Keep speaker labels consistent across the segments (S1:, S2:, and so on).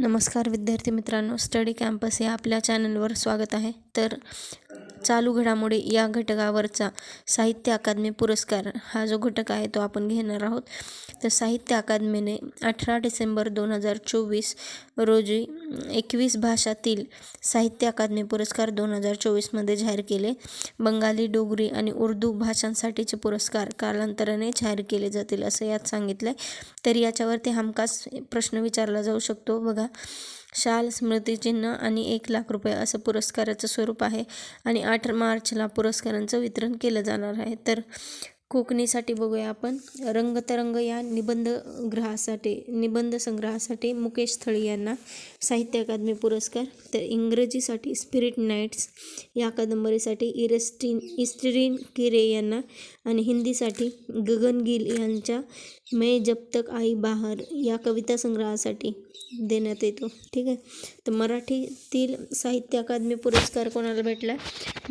S1: नमस्कार विद्यार्थी मित्रांनो, स्टडी कॅम्पस या आपल्या चॅनलवर स्वागत आहे. तर चालू घडामोडी या घटकावरचा साहित्य अकादमी पुरस्कार हा जो घटक आहे तो आपण घेणार आहोत. तर साहित्य अकादमीने 18 डिसेंबर 2024 रोजी 21 भाषातील साहित्य अकादमी पुरस्कार 2024मध्ये जाहीर केले. बंगाली, डोगरी आणि उर्दू भाषांसाठीचे पुरस्कार कालांतराने जाहीर केले जातील असं यात सांगितलंय. तर याच्यावरती हमखास प्रश्न विचारला जाऊ शकतो. बघा, शाल, स्मृतिचिन्ह आणि 1,00,000 रुपये असं पुरस्काराचं स्वरूप आहे आणि 8 मार्चला पुरस्कारांचं वितरण केलं जाणार आहे. तर कोकणीसाठी बघूया आपण. रंगतरंग या निबंध संग्रहासाठी मुकेश थळी यांना साहित्य अकादमी पुरस्कार. तर इंग्रजीसाठी स्पिरिट नाईट्स या कादंबरीसाठी इस्टरीन किरे यांना आणि हिंदीसाठी गगन गिल यांच्या मैं जब तक आई बाहर या कविता संग्रहासाठी देण्यात येतो. ठीक आहे. तर मराठीतील साहित्य अकादमी पुरस्कार कोणाला भेटला?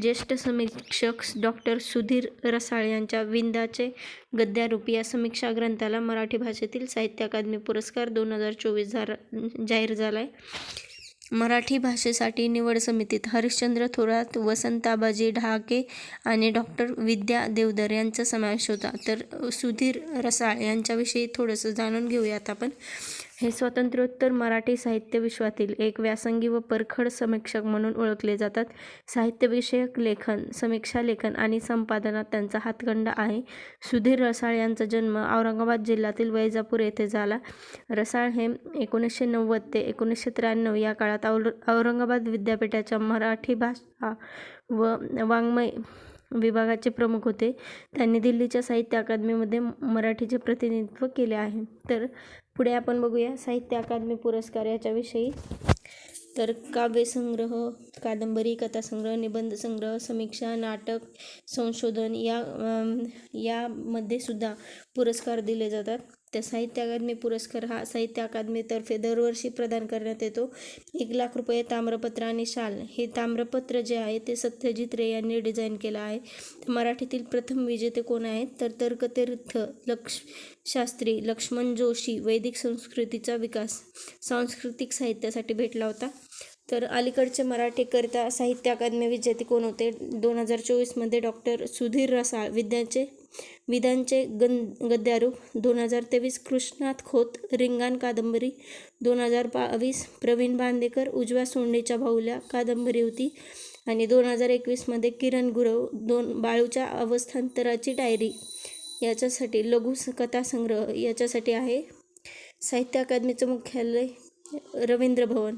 S1: ज्येष्ठ समीक्षक डॉक्टर सुधीर रसाळ यांच्या विंदाचे गद्यारूप या समीक्षा ग्रंथाला मराठी भाषेतील साहित्य अकादमी पुरस्कार 2024 जाहीर झाला आहे. मराठी भाषेसाठी निवड समितीत हरिश्चंद्र थोरात, वसंताबाजी ढहाके आणि डॉक्टर विद्या देवधर यांचा समावेश होता. तर सुधीर रसाळ यांच्याविषयी थोडंसं जाणून घेऊयात आपण. हे स्वातंत्र्योत्तर मराठी साहित्य विश्वातील एक व्यासंगी व परखड समीक्षक म्हणून ओळखले जातात. साहित्यविषयक लेखन, समीक्षा लेखन आणि संपादनात त्यांचा हातखंडा आहे. सुधीर रसाळ यांचा जन्म औरंगाबाद जिल्ह्यातील वैजापूर येथे झाला. रसाळ हे 1990 ते 1993 या काळात औरंगाबाद विद्यापीठाच्या मराठी भाषा व वाङ्मय विभागाचे प्रमुख होते. त्यांनी दिल्लीच्या साहित्य अकादमीमध्ये मराठीचे प्रतिनिधित्व केले आहे. तर पुढे आपण बघूया साहित्य अकादमी पुरस्कार याच्याविषयी. तर काव्यसंग्रह, कादंबरी, कथासंग्रह, निबंध संग्रह, समीक्षा, नाटक, संशोधन यामध्ये सुद्धा पुरस्कार दिले जातात. तर साहित्य अकादमी पुरस्कार हा साहित्य अकादमीतर्फे दरवर्षी प्रदान करण्यात येतो. 1,00,000 रुपये, ताम्रपत्र आणि शाल. हे ताम्रपत्र जे आहे ते सत्यजित रे यांनी डिझाईन केलं आहे. मराठीतील प्रथम विजेते कोण आहेत? तर तर्कतीर्थ शास्त्री लक्ष्मण जोशी वैदिक संस्कृतीचा विकास सांस्कृतिक साहित्यासाठी भेटला होता. तर अलीकडचे मराठीकरिता साहित्य अकादमी विजेते कोण होते? 2024मध्ये डॉक्टर सुधीर रसाळ विधांचे गद्यारूप. 2023 कृष्णात खोत रिंगाण कादंबरी. 2022 प्रवीण बांदेकर उजव्या सोंडेच्या बाहुल्या कादंबरी होती. आणि 2021मध्ये किरण गुरव बाळूच्या अवस्थांतराची डायरी याच्यासाठी लघु कथासंग्रह याच्यासाठी आहे. साहित्य अकादमीचं मुख्यालय रवींद्र भवन